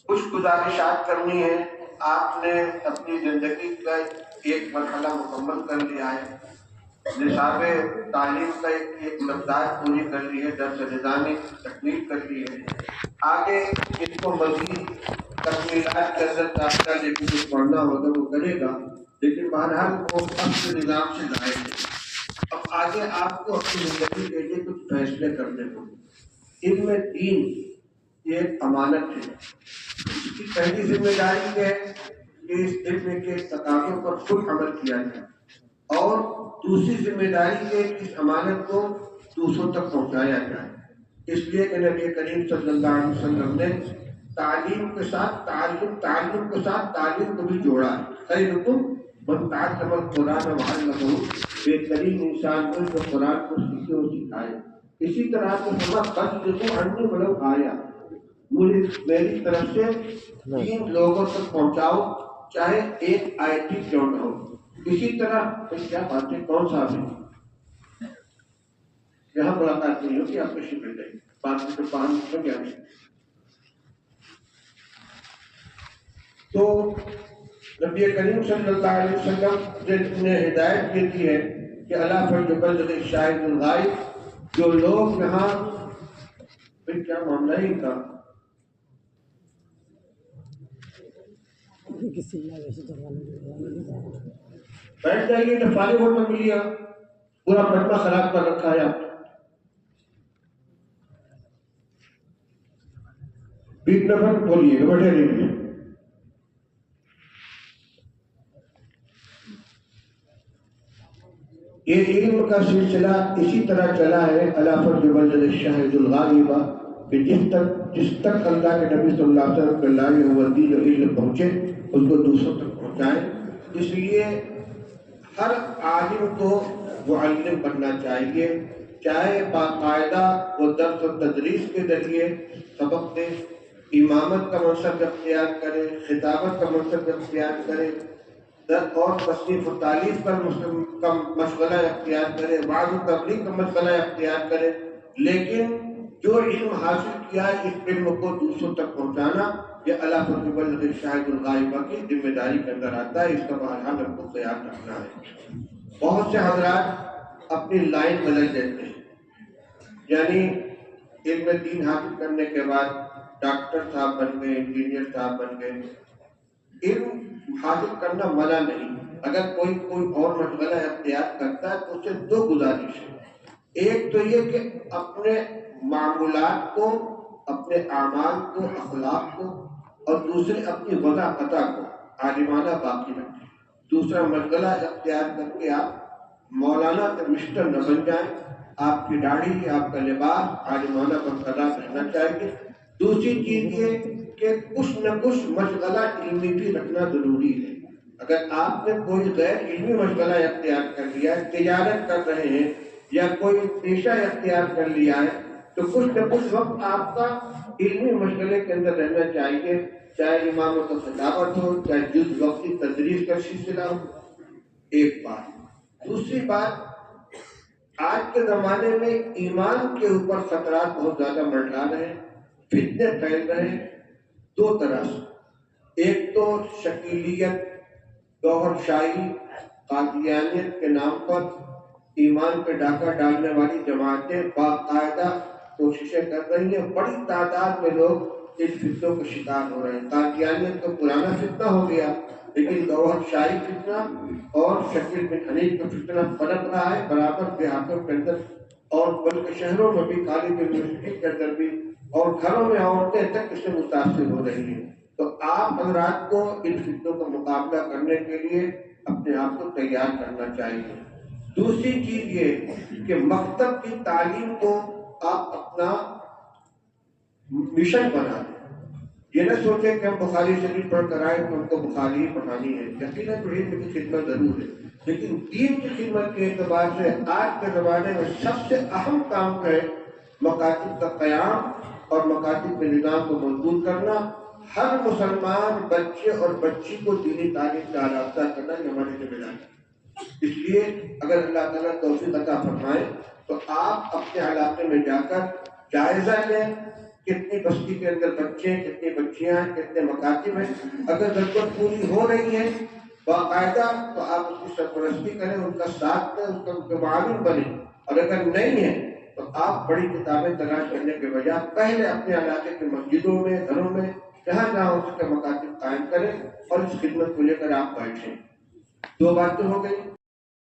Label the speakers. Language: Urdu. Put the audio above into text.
Speaker 1: کچھ گزارشات کرنی ہے. آپ نے اپنی زندگی کا ایک مرحلہ مکمل کر لیا ہے، نصاب تعلیم کا ایک مقدار پوری کر لی ہے، درس نظامی تکمیل کر لی ہے. آگے اس کو مزید تکمیلات کے اندر داخلہ لے کے جو پڑھنا ہوگا وہ کرے گا، لیکن بہرحال وہ اپنے نظام سے ظاہر ہے. اب آگے آپ کو اپنی زندگی کے لیے کچھ فیصلے کرنے ہوں گے. ان میں دین ایک امانت ہے. اس کی پہلی ذمہ داری ہے کہ اس علم کے تقاضوں پر خود عمل کیا جائے، اور دوسری ذمہ داری ہے کہ اس امانت کو دوسروں تک پہنچایا جائے. اس لیے کہ نبی کریم صلی اللہ علیہ وسلم نے تعلیم کے ساتھ تعلیم کے ساتھ تعلیم کو بھی جوڑا ہے. خیرکم من تعلم القرآن وعلمہ، بہترین انسان کو جو قرآن کو سیکھے اور سکھائے. اسی طرح سے ہمیں بلغوا عنی ولو آیا، میری طرف سے 3 لوگوں تک پہنچاؤ چاہے ایک آیتی کیوں نہ ہو. اسی طرح کیا باتیں کون سا ہے یہاں ملاقات نہیں ہوگی، آپ کو شکر دیں بات میں تو 5 منٹ کیا نہیں. تو نبی کریم صلی اللہ علیہ وسلم نے ہدایت یہ دی ہے کہ اللہ فلیبلغ الشاہد الغائب. جو لوگ یہاں پھر کیا معاملہ ہی تھا، بیٹھ جائیے تو فارغ ہو کر ملیا، پورا مجمع خراب کر رکھا ہے آپ. 20 نفر بولیے بیٹھے رہیے. یہ علم کا سلسلہ اسی طرح چلا ہے اللہ فلیبلغ الشاہد الغائب، کہ جس تک اللہ کے نبی صلی اللہ علیہ وسلم کے لائے ہوئے دین و علم پہنچے اس کو دوسروں تک پہنچائیں. اس لیے ہر عالم کو معلم بننا چاہیے، چاہے باقاعدہ وہ درس و تدریس کے ذریعے سبق دے، امامت کا منصب اختیار کرے، خطابت کا منصب اختیار کرے، اور تصنیف و تالیف کا مشغلہ اختیار کرے، وعظ و تبلیغ کا مشغلہ اختیار کرے. لیکن جو علم حاصل کیا ہے اس علم کو دوسروں تک پہنچانا یہ اللہ فلیبلغ الشاہد الغائب کی ذمہ داری کے اندر آتا ہے. اس کا بہرحال ہم کو خیال رکھنا ہے. بہت سے حضرات اپنی لائن بدل دیتے ہیں، یعنی علم دین حاصل کرنے کے بعد ڈاکٹر صاحب بن گئے، انجینئر صاحب بن گئے. علم حاصل کرنا منع نہیں، اگر کوئی اور مشغلہ اختیار کرتا ہے تو اسے 2 گزارش ہے. ایک تو یہ کہ اپنے معمولات کو، اپنے اعمال کو، اخلاق کو، اور دوسرے اپنی وضاحت کو عالمانہ باقی رکھیں. دوسرا مشغلہ اختیار کر کے آپ مولانا کے مسٹر نہ بن جائیں. آپ کی داڑھی، آپ کا لباس عالمانہ برقرار رہنا چاہیے. دوسری چیز یہ کہ کچھ نہ کچھ مشغلہ علمی بھی رکھنا ضروری ہے. اگر آپ نے کوئی غیر علمی مشغلہ اختیار کر لیا ہے، تجارت کر رہے ہیں یا کوئی پیشہ اختیار کر لیا ہے، تو کچھ نہ کچھ وقت آپ کا علمی مشغلے کے اندر رہنا چاہیے، چاہے امامت و خطابت ہو، چاہے جز وقتی تدریس کا سلسلہ ہو. ایک بات. دوسری بات، آج کے زمانے میں ایمان کے اوپر خطرات بہت زیادہ منڈرا رہے ہیں، فتنے پھیل رہے ہیں 2 طرح سے. ایک تو شکیلیت، گوہر شاہی، قادیانیت کے نام پر ایمان پہ ڈاکہ ڈالنے والی جماعتیں باقاعدہ کوششیں کر رہی ہیں. بڑی تعداد میں لوگ اس فتنوں کا شکار ہو رہے ہیں. قادیانیت تو پرانا فتنہ ہو گیا، لیکن گوہر شاہی فتنہ اور شکیل بن حنیف کا فتنہ پنپ رہا ہے برابر دیہاتوں کے اندر، اور بلکہ شہروں میں بھی، کالج یونیورسٹی کے اندر بھی، اور گھروں میں عورتیں تک اس سے متاثر ہو رہی ہیں. تو آپ حضرات کو ان فتنوں کا مقابلہ کرنے کے لیے اپنے آپ کو تیار کرنا چاہیے. دوسری چیز یہ کہ مکتب کی تعلیم کو آپ اپنا مشن بنا دیں. یہ نہ سوچیں کہ ہم بخاری شریف پڑھ کر آئے تو ہم کو بخاری ہی پڑھانی ہے. یقیناً تو علم کی خدمت ضرور ہے، لیکن دین کی خدمت کے اعتبار سے آج کے زمانے میں سب سے اہم کام ہے مکاتب کا قیام اور مکاتب کے نظام کو مضبوط کرنا. ہر مسلمان بچے اور بچی کو دینی تعلیم کا آراستہ کرنا یہ ہماری ذمہ داری ہے. اس لیے اگر اللہ تعالیٰ توفیق عطا فرمائے تو آپ اپنے علاقے میں جا کر جائزہ لیں کتنی بستی کے اندر بچے ہیں، کتنی بچیاں ہیں، کتنے مکاتب ہیں. اگر ضرورت پوری ہو رہی ہے باقاعدہ تو آپ اس کی سرپرستی کریں، ان کا ساتھ دیں، ان کا معاون بنیں. اور اگر نہیں ہے تو آپ بڑی کتابیں تلاش کرنے کے بجائے پہلے اپنے علاقے کے مسجدوں میں، گھروں میں جہاں جہاں ہو سکے مکاتب قائم کریں اور اس خدمت کو لے کر آپ بیٹھیں. 2 باتیں ہو گئی.